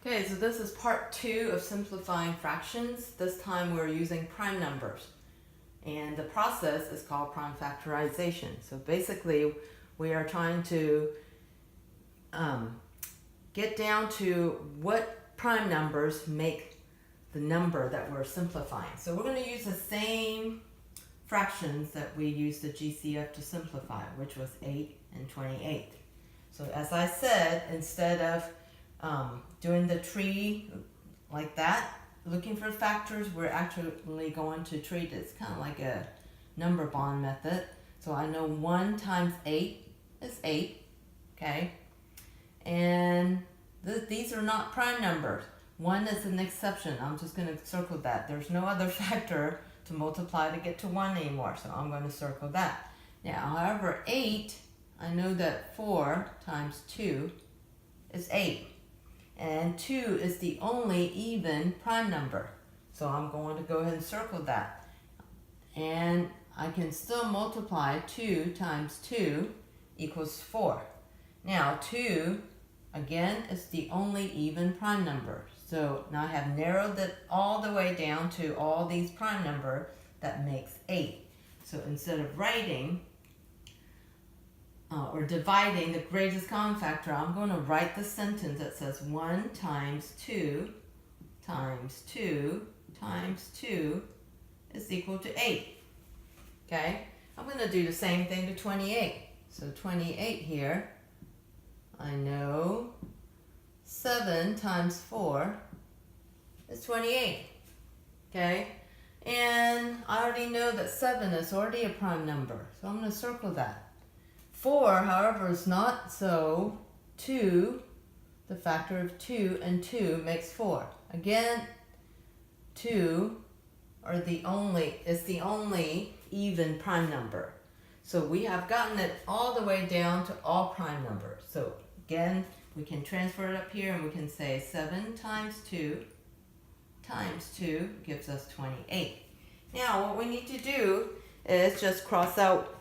Okay, so this is part 2 of simplifying fractions. This time we're using prime numbers. And the process is called prime factorization. So basically we are trying to get down to what prime numbers make the number that we're simplifying. So we're going to use the same fractions that we used the GCF to simplify, which was 8 and 28. So as I said, instead of doing the tree like that, looking for factors, we're actually going to treat it. It's kind of like a number bond method. So I know 1 times 8 is 8, okay? And these are not prime numbers. 1 is an exception. I'm just going to circle that. There's no other factor to multiply to get to 1 anymore, so I'm going to circle that. Now, however, 8, I know that 4 times 2 is 8. And 2 is the only even prime number. So I'm going to go ahead and circle that. And I can still multiply 2 times 2 equals 4. Now 2, again, is the only even prime number. So now I have narrowed it all the way down to all these prime numbers that makes 8. So instead of writing or dividing the greatest common factor, I'm going to write the sentence that says 1 times 2 times 2 times 2 is equal to 8. Okay? I'm going to do the same thing to 28. So 28 here, I know 7 times 4 is 28. Okay? And I already know that 7 is already a prime number, so I'm going to circle that. 4, however, is not, so 2, the factor of 2 and 2 makes 4. Again, 2 is the only even prime number. So we have gotten it all the way down to all prime numbers. So again, we can transfer it up here and we can say 7 times 2 gives us 28. Now what we need to do is just cross out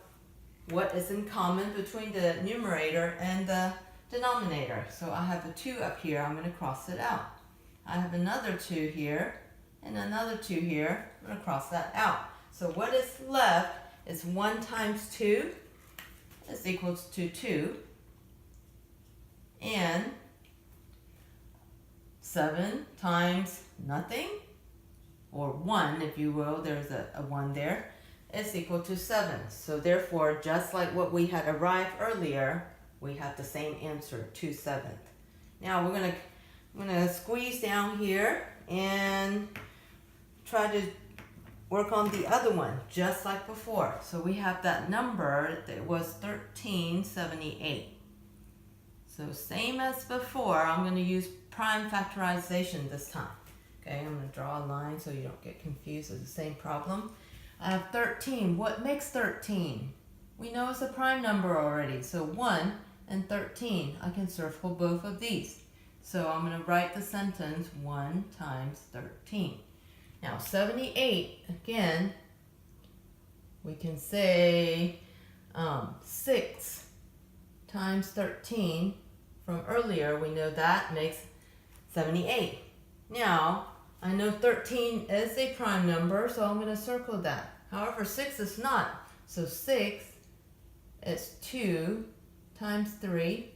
what is in common between the numerator and the denominator. So I have a 2 up here, I'm going to cross it out. I have another 2 here and another 2 here, I'm going to cross that out. So what is left is 1 times 2 is equals to 2, and 7 times nothing, or 1 if you will, there's a 1 there, is equal to 7. So therefore, just like what we had arrived earlier, we have the same answer, 2/7. Now I'm gonna squeeze down here and try to work on the other one, just like before. So we have that number that was 1378. So same as before, I'm going to use prime factorization this time. Okay, I'm going to draw a line so you don't get confused. It's the same problem. I have 13. What makes 13? We know it's a prime number already. So 1 and 13. I can circle both of these. So I'm going to write the sentence 1 times 13. Now 78, again, we can say 6 times 13. From earlier, we know that makes 78. Now, I know 13 is a prime number, so I'm going to circle that. However, 6 is not. So 6 is 2 times 3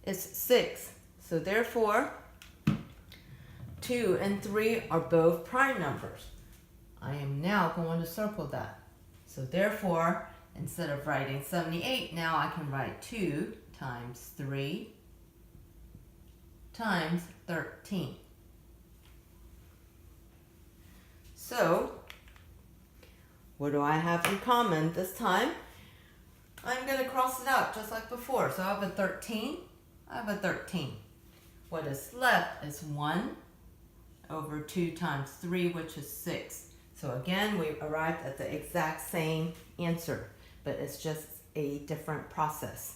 is 6. So therefore, 2 and 3 are both prime numbers. I am now going to circle that. So therefore, instead of writing 78, now I can write 2 times 3 times 13. So, what do I have in common this time? I'm going to cross it out just like before. So I have a 13. I have a 13. What is left is 1 over 2 times 3, which is 6. So again, we arrived at the exact same answer, but it's just a different process.